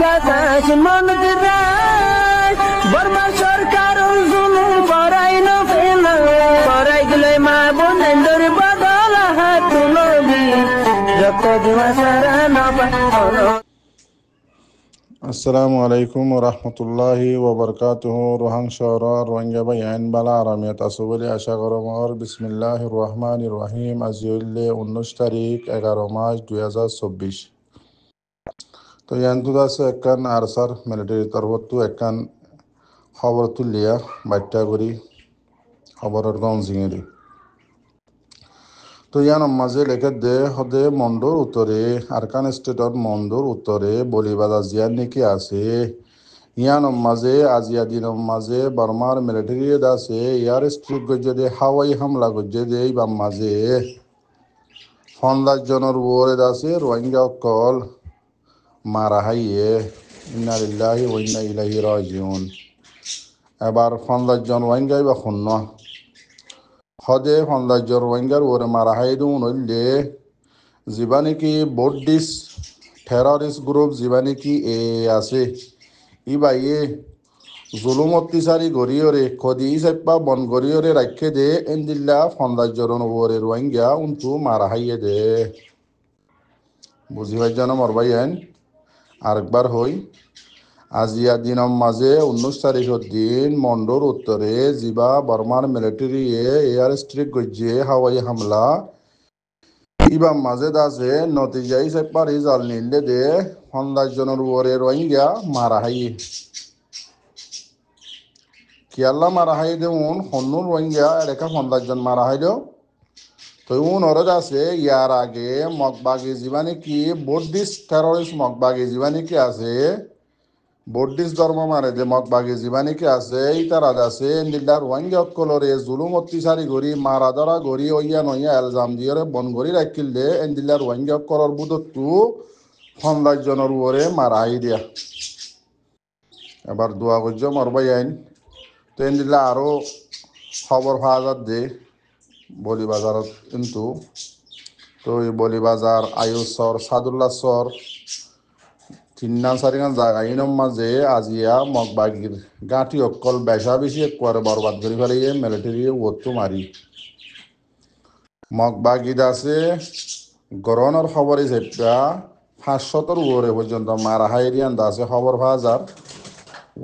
বাতাস মনজরায় বর্মা সরকার জুলুম করাই না ফেলা করাই গেলে মা বোনেদের বদল হাত তুলবি যত দিবা সারা না পালো। আসসালামু আলাইকুম রহমতুল্লাহি ওবরকাতুহ। রোহাং শহর রোহিঙ্গা ভাই আইন বালা আরামিয়াত আছো বলে আশা করমর। বিসমিল্লাহির রহমানির রহিম। আজি হইলে 19 তারিখ 11 মাস 2024। তো ইয়ানতুদ আছে একখান আরসার মিলিটারি তরফতো একখান খবর তুলিয়া বার্তা করি খবরের গঞ্জিঙেরি। তো ইয়ান মাঝে লেখে দে হদে মন্ডর উত্তরে আরকান স্টেটর মন্ডর উত্তরে বলিবাজার জিয়ার নাকি আছে ইয়ান মাঝে আজিয়া দিন মাঝে বর্মার মিলিটারি আছে ইয়ার স্ট্রিক গজ্জে দে হাওয়াই হামলা গজ্জে দে বাম মাঝে 50 জনের ওরে আছে রোহিঙ্গা কল মারা হাইয়ে। ইন্না লিল্লাহি ওয়া ইন্না ইলাইহি রাজিউন। এবার 50 জন রোহিঙ্গাই বা শূন্য হদে 50 জন রোহিঙ্গার ওরে মারা হাই দিন হইলে যিবা নাকি বৌদ্ধিস্ট টেররিস্ট গ্রুপ যিবা নাকি আছে ই বাইয়ে জুলুম অত্যাচারী গড়িয়রে খদি চাপ্পা বন গড়িয়রে রাখে দে এনদিল্লা 50 জন ওরে রোহিঙ্গা উনটু মারা হাইয়ে দে। বুঝি ভাই জানো মরবাই আইন আরেকবার হই আজিয়া দিনের মাঝে 19 তারিখের দিন মন্ডোর উত্তরে যিবা বর্মার মিলিটারি এয়ার স্ট্রিক গজ্জে হাওয়াই হামলা ইবা মাঝে দাসে নতিজাই চাপ্পা রিজাল্ট নিলে দে 50 জনের ওরে রোহিঙ্গা মারা হাইয়ে। কিয়াল্লা মারা হাই দেউন হন্নুর রোহিঙ্গা এলাকা 50 জন মারা হাই দেও। তো উনরদ আছে ইয়ার আগে মগবাগি যিবা নাকি বৌদ্ধিস্ট টেররিস্ট মগবাগি যিবা নাকি আছে বৌদ্ধিস্ট ধর্ম মানে যে মগবাগি যিবা নাকি আছে ইতার আছে নিল্লা রোহিঙ্গা অকলরে জুলুম অত্যাচারী গড়ি মারা ধরা গড়ি ওইয়া নইয়া এলজাম দিয়ে বন গড়ি রাখিলে এনদিল্লা রোহিঙ্গা অকলর বুধতু 50 জনের ওরে মারা হাই দিয়া। এবার দোয়া করছ মরবাই আইন। তো এনদিল্লা আরো খবর পাওয়া দে বলিবাজারত কিন্তু। তো এই বলিবাজার আয়ুসর সাদুল্লাহ সর 3-4 জায়গা ইনম মাঝে আজিয়া মগবাগির গাঁটি অকল বেশা বেশি একবারে বরবাদ করে ফেলিয়ে মিলিটারি ওতো মারি মগবাগিদ আছে গরনের খবরে যেটা 500 ওরে পর্যন্ত মারা হাইরিয়ান আছে খবর ভাজার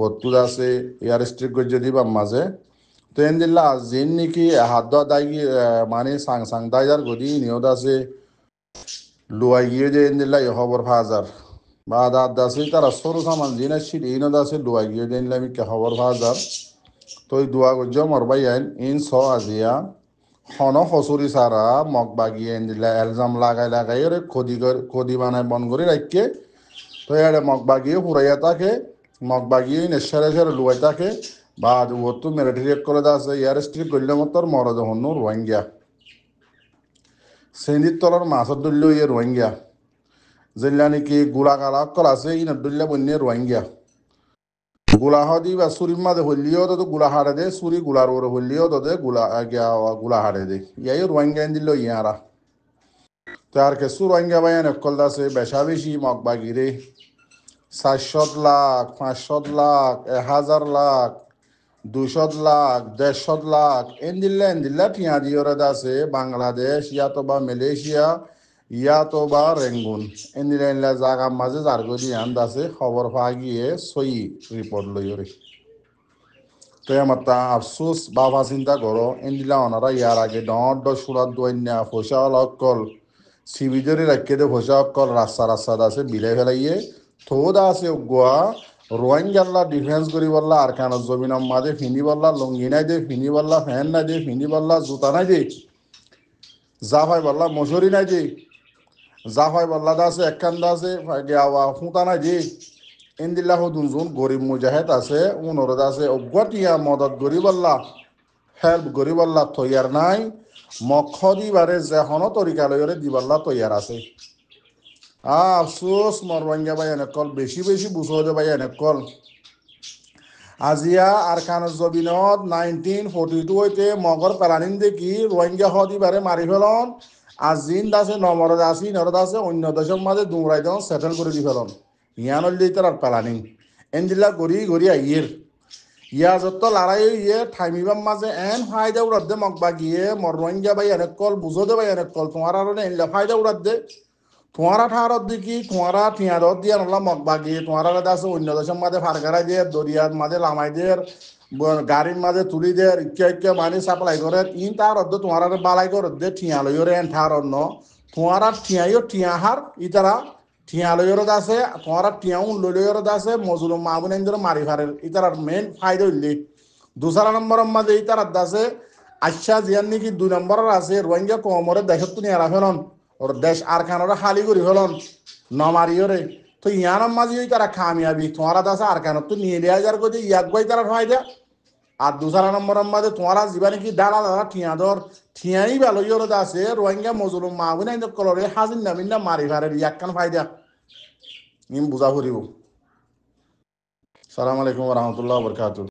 ওতো আছে এয়ার স্ট্রিক গজ্জে দিবা মাঝে। তো এনদিল্লা জিন নাকি হাত দায়ী মানে সাং দায়ার গদি নিয়ত আছে লুয়াই গিয়ে যে এনদিল্লা খবর ভাজার বা দাসি তারা সরু সামান জিনা সিট ইনত আছে লুয়াই গিয়ে যে আমি খবর ভাজার। তো দোয়া গজ্জ মরবাই আইন ইন স আজিয়া হন হসুরি সারা মগবাগি এনদিল্লা এলজাম লাগাই লাগাই ওরে খদি বানায় বন করে রাখকে। তো এড়ে মগবাগিও ফুরাইয়া থাকে মগবাগিও নেশারে সেরে লুয়াই থাকে বা ওতো মিলিটারি করে আছে ইয়ার স্ট্রিক করলে মতর মরদ হন্নু রোহিঙ্গা সেন্দির তলর মাছর দল্য ইয়ে রোহিঙ্গা যেলা নাকি গোলা কালা অকল আছে ইনার দল্যা বন্যে রোহিঙ্গা গোলা হদি বা চুরির মাঝে হলিও তো গোলা হারে দে চুরি গোলার ওরে হলিও তো গোলা হারে দে ইয়াই রোহিঙ্গা দিল ইয়ারা। তার কেসু রোহিঙ্গা বাইন অকল আছে বেশা বেশি মগবাগিরে 400 লাখ 500 লাখ 1000 লাখ 200 লাখ 150 লাখ এনদিল্লা টিয়া দিওরে আছে বাংলাদেশ ইয়া তো বা মালয়েশিয়া ইয়া তো বা রেঙ্গুন এনদিল্লা জায়গা মাঝে জারগদি আন্দ আছে খবর পাওয়া গিয়ে সই রিপোর্ট লইরে। তো আমার তা আফসোস বাবা চিন্তা করো এনদিল্লা ওনারা ইয়ার আগে ডট সুরাত দোয়ান্যা পয়সা অকল সিবিজরে রাখে দে পয়সা অকল রাস্তা আছে বিলাই ফেলাইয়ে থোদা আছে গোয়া রোহিঙ্গাল্লা ডিফেন্স করি বললা আর কেন জমিন মাঝে ফিনি বললা লঙ্গি নাই দে ফিনি বললা ফ্যান নাই দে ফিনি বললা জুতা নাই দে জাফাই বললা মশুরি নাই দে জাফাই বললা দা আছে একখান দা আছে ফুঁতা নাই দে এনদিল্লা দুজন গরিব মুজাহেদ আছে উনরদ আছে অজ্ঞটিয়া মদত গরি বললা হেল্প গরি বললা তৈয়ার নাই মক্ষ দিবারে যে হন তরিকা লইরে দিবল্লা তৈয়ার আছে। আফসোস মর রোহিঙ্গা ভাই এনেকল বেশি বেশি বুঝো যে ভাই এনেকল আজিয়া আর কানের জবিনত 1942 হইতে মগর পেলানিন দেখি রোহিঙ্গা হদিবারে মারি ফেলন আজিন দাসে নমরদ আসি নরদ আছে অন্য দেশের মাঝে দুমরাই দেন সেটেল করে দি ফেলন ইয়ানল ইতার প্ল্যানিং এনজিলা গড়ি গড়ি আইয়ের ইয়া যত লড়াই ইয়ে ঠাইমিবার মাঝে এন ফায়দা উড়াত দে মকবা গিয়ে মর রোহিঙ্গা ভাই এনে কল বুঝো দে ভাই এনে কল তোমার আর এনলে ফায়দা উড়াত দে তোমারা ঠারত দেখি তোমারা টিয়ারত দিয়া নলা মকবা গিয়ে তোমারা আছে অন্য দেশের মাঝে ফারগারাই দিয়ে দরিয়ার মাঝে লামাই দিয়ে গাড়ির মাঝে তুলি দিয়ে ইচ্ছা ইচ্ছা মানি সাপ্লাই করে ইন তার অর্ধ তোমার বালাই করে দে ঠিয়া লইরে এন ঠার অন্য তোমার ঠিয়াইও ঠিয়া হার ইতারা ঠিয়া লইরত আছে তোমার ঠিয়াও লইরত আছে মজুলুম মাহবুন এন মারি ফারের ইতারার মেন ফায়দা হইলে দুসারা নম্বরের মাঝে ইতারাত আছে আচ্ছা জিয়ান নাকি 2 নম্বরের আছে রোহিঙ্গা কমরে দেশত তুমি এরা ফেলন ওর দেশ আর খানোরা খালি করি ফেলন নমারিওরে তো ইয়ার মাঝে তারা খামিয়াবি তোমার আছে আর কেন তো নিয়ে দেওয়া যার কোথায় ইয়াক বই তারা ফায়দা আর দুসারা নম্বরের মাঝে তোমার জীবনে কি ডালা দাদা ঠিয়া ধর ঠিয়াই ভালো ইয়ে আছে রোহিঙ্গা মজুলুম মাহবুন আইন কলরে হাজির নামিন না মারি ফারের ইয়াকান ফায়দা ইম বুঝা ফুরিব সালাম আলাইকুম রহমতুল্লাহ বরকাত